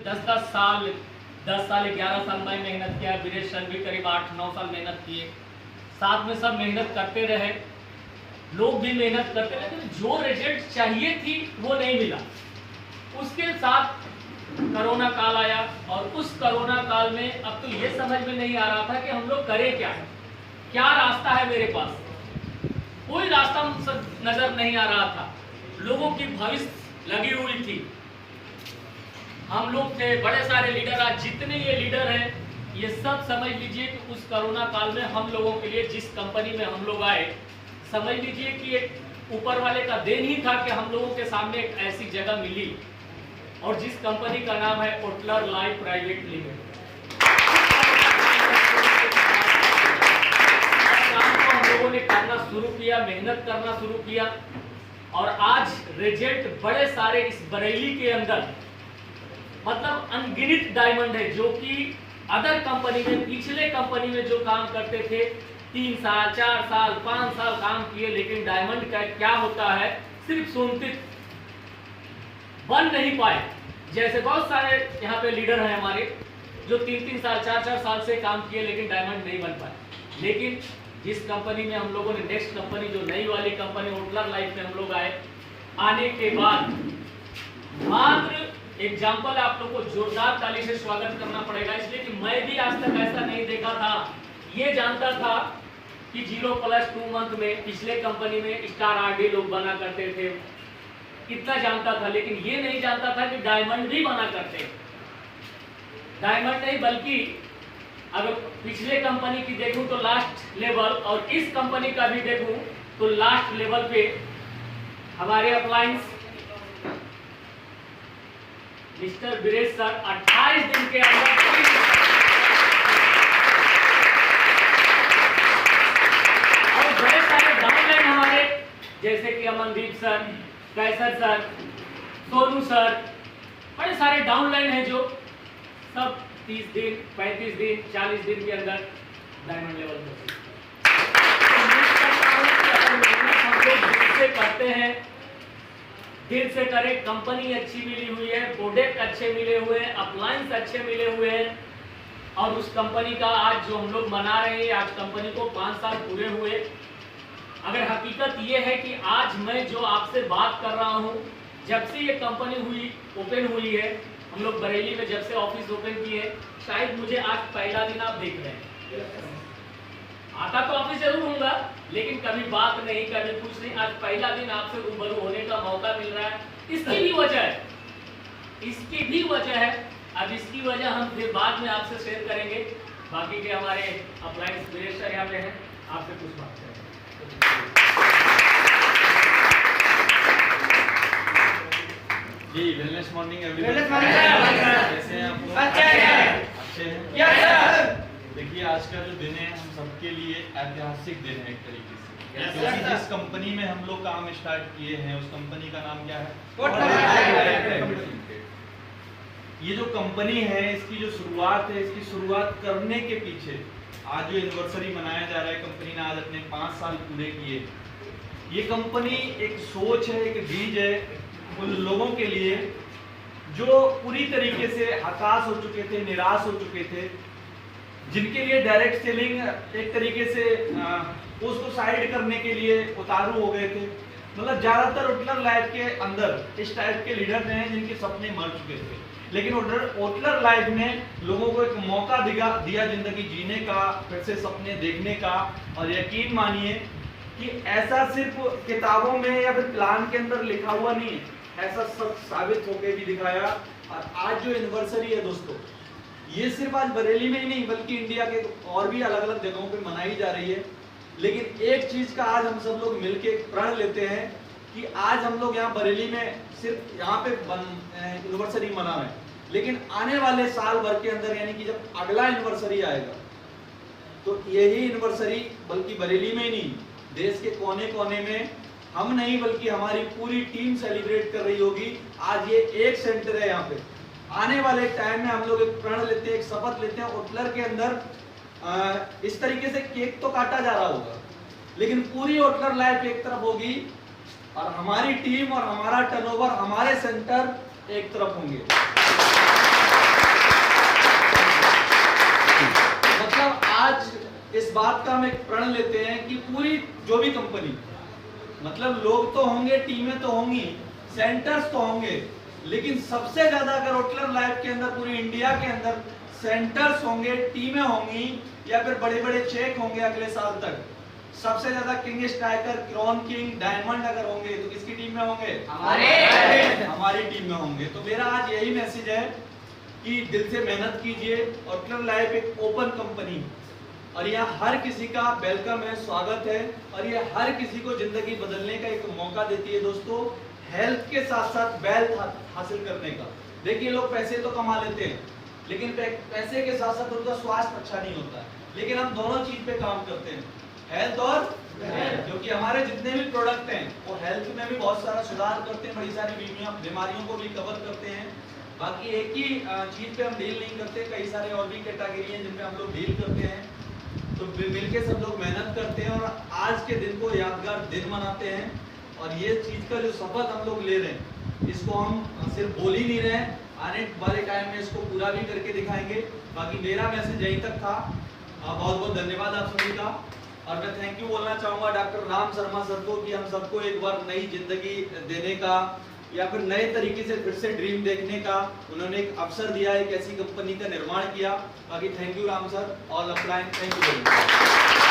10 साल 11 साल मैं मेहनत किया, वीरेश सर भी करीब 8-9 साल मेहनत किए, साथ में सब मेहनत करते रहे, लोग भी मेहनत करते रहे, लेकिन जो रिजल्ट चाहिए थी वो नहीं मिला। उसके साथ कोरोना काल आया और उस कोरोना काल में अब तो ये समझ में नहीं आ रहा था कि हम लोग करें क्या रास्ता है मेरे पास, कोई रास्ता नजर नहीं आ रहा था। लोगों की भविष्य लगी हुई थी, हम लोग थे, बड़े सारे लीडर, आज जितने ये लीडर हैं ये सब समझ लीजिए कि उस कोरोना काल में हम लोगों के लिए जिस कंपनी में हम लोग आए, समझ लीजिए कि एक ऊपर वाले का देन ही था कि हम लोगों के सामने एक ऐसी जगह मिली, और जिस कंपनी का नाम है ओटलर लाइफ प्राइवेट लिमिटेड। काम को हम लोगों ने करना शुरू किया, मेहनत करना शुरू किया, और आज रिजल्ट बड़े सारे इस बरेली के अंदर मतलब अनगिनत डायमंड है, जो कि अदर कंपनी में, पिछले कंपनी में जो काम करते थे 3 साल 4 साल 5 साल काम किए, लेकिन डायमंड का क्या होता है सिर्फ सुनते बन नहीं पाए। जैसे बहुत सारे यहाँ पे लीडर हैं हमारे जो 3-3 साल 4-4 साल से काम किए, लेकिन डायमंड नहीं बन पाए। लेकिन जिस कंपनी में हम लोगों ने, नेक्स्ट कंपनी जो नई वाली कंपनी ओटलर लाइफ में हम लोग आए, आने के बाद मात्र एग्जाम्पल आप लोग को जोरदार ताली से स्वागत करना पड़ेगा, इसलिए कि मैं भी आज तक ऐसा नहीं देखा था। ये जानता था कि 0+2 मंथ में पिछले कंपनी में स्टार आरडी लोग बना करते थे, इतना जानता था, लेकिन ये नहीं जानता था कि डायमंड भी बना करते। डायमंड नहीं, बल्कि अगर पिछले कंपनी की देखूं तो लास्ट लेवल, और इस कंपनी का भी देखूं तो लास्ट लेवल पे हमारे अप्लायंस मिस्टर वीरेश सर 28 दिन के अंदर और बड़े सारे डाउनलाइन हमारे, जैसे कि अमनदीप सर, कैसर सर, सोनू सर, बड़े सारे डाउनलाइन हैं जो सब 30 दिन 35 दिन 40 दिन के अंदर डायमंड लेवल पर हम लोग दिल से करते हैं, दिल से करें, कंपनी अच्छी मिली हुई है, प्रोडक्ट अच्छे मिले हुए हैं, अप्लायंस अच्छे मिले हुए हैं, और उस कंपनी का आज जो हम लोग मना रहे हैं, आज कंपनी को 5 साल पूरे हुए। अगर हकीकत ये है कि आज मैं जो आपसे बात कर रहा हूँ, जब से ये कंपनी ओपन हुई है, हम लोग बरेली में जब से ऑफिस ओपन किए, शायद मुझे आज पहला दिन आप देख रहे हैं। आता तो ऑफिस जरूर होगा, लेकिन कभी बात नहीं, कभी कुछ नहीं, आज पहला दिन आपसे रूबरू होने का मौका मिल रहा है। इसकी भी वजह है, इसकी भी वजह है, अब इसकी वजह हम फिर बाद में आपसे शेयर करेंगे। बाकी के हमारे अप्लायंस वीरेश सर यहाँ पे हैं, आपसे कुछ बात करेंगे। जी, वेलनेस मॉर्निंग एवरीवन। कैसे हैं आप लोग? अच्छे हैं। देखिए, आज का जो दिन है हम सबके लिए ऐतिहासिक दिन है एक तरीके से, क्योंकि जिस कंपनी में हम लोग काम स्टार्ट किए हैं उस कंपनी का नाम क्या है? ये जो कंपनी है, इसकी जो शुरुआत है, इसकी शुरुआत करने के पीछे आज जो एनिवर्सरी मनाया जा रहा है, कंपनी ने आज अपने 5 साल पूरे किए। ये कंपनी एक सोच है, एक बीज है उन लोगों के लिए जो पूरी तरीके से हताश हो चुके थे, निराश हो चुके थे, जिनके लिए डायरेक्ट सेलिंग एक तरीके से उसको साइड करने के लिए उतारू हो गए थे। मतलब ज्यादातर ओटलर लाइफ के अंदर इस टाइप के लीडर हैं जिनके सपने मर चुके थे, लेकिन ओटलर लाइफ ने लोगों को एक मौका दिया जिंदगी जीने का, फिर से सपने देखने का। और यकीन मानिए कि ऐसा सिर्फ किताबों में या फिर प्लान के अंदर लिखा हुआ नहीं है, ऐसा सब साबित होकर भी दिखाया। और आज जो एनिवर्सरी है दोस्तों, ये सिर्फ आज बरेली में ही नहीं बल्कि इंडिया के और भी अलग अलग जगहों पे मनाई जा रही है। लेकिन एक चीज का आज हम सब लोग मिलके प्रण लेते हैं कि आज हम लोग यहाँ बरेली में सिर्फ यहाँ पे एनिवर्सरी मना रहे हैं, लेकिन आने वाले साल भर के अंदर, यानी कि जब अगला एनिवर्सरी आएगा, तो यही एनिवर्सरी बल्कि बरेली में ही नहीं, देश के कोने कोने में हम नहीं बल्कि हमारी पूरी टीम सेलिब्रेट कर रही होगी। आज ये एक सेंटर है यहाँ पे, आने वाले टाइम में हम लोग एक प्रण लेते हैं, एक शपथ लेते हैं, ओटलर के अंदर इस तरीके से केक तो काटा जा रहा होगा, लेकिन पूरी ओटलर लाइफ एक तरफ होगी और हमारी टीम और हमारा टर्नओवर, हमारे सेंटर एक तरफ होंगे। इस बात का हम एक प्रण लेते हैं कि पूरी जो भी कंपनी, मतलब लोग तो होंगे, टीमें तो होंगी, सेंटर्स तो होंगे, लेकिन सबसे ज्यादा अगर ओटलर लाइफ के अंदर पूरी इंडिया के अंदर सेंटर्स होंगे, टीमें होंगी या फिर बड़े बड़े चेक होंगे अगले साल तक, सबसे ज्यादा king striker, crown king, diamond अगर होंगे तो किसकी टीम में होंगे? हमारी टीम में होंगे। तो मेरा आज यही मैसेज है कि दिल से मेहनत कीजिए। ओटलर लाइफ एक ओपन कंपनी और यहाँ हर किसी का वेलकम है, स्वागत है, और ये हर किसी को जिंदगी बदलने का एक मौका देती है दोस्तों, हेल्थ के साथ साथ वेल्थ हासिल करने का। देखिए लोग पैसे तो कमा लेते हैं, लेकिन पैसे के साथ साथ उनका स्वास्थ्य अच्छा नहीं होता है, लेकिन हम दोनों चीज पे काम करते हैं, हेल्थ और क्योंकि हमारे जितने भी प्रोडक्ट हैं वो हेल्थ में भी बहुत सारा सुधार करते हैं, बड़ी सारी बीमारियों को भी कवर करते हैं। बाकी एक ही चीज पे हम डील नहीं करते, कई सारे और भी कैटेगरी हैं जिनपे हम लोग डील करते हैं। तो मिलके सब लोग मेहनत करते हैं और आज के दिन को यादगार दिन मनाते हैं, और ये चीज का जो शपथ हम लोग ले रहे हैं इसको हम सिर्फ बोल ही नहीं रहे हैं, आने वाले टाइम में इसको पूरा भी करके दिखाएंगे। बाकी मेरा मैसेज यहीं तक था। बहुत बहुत धन्यवाद आप सभी का, और मैं थैंक यू बोलना चाहूंगा डॉक्टर राम शर्मा सर को कि हम सबको एक बार नई जिंदगी देने का या फिर नए तरीके से फिर से ड्रीम देखने का उन्होंने एक अवसर दिया, एक ऐसी कंपनी का निर्माण किया। बाकी thank you Ram sir, all upline, thank you very much.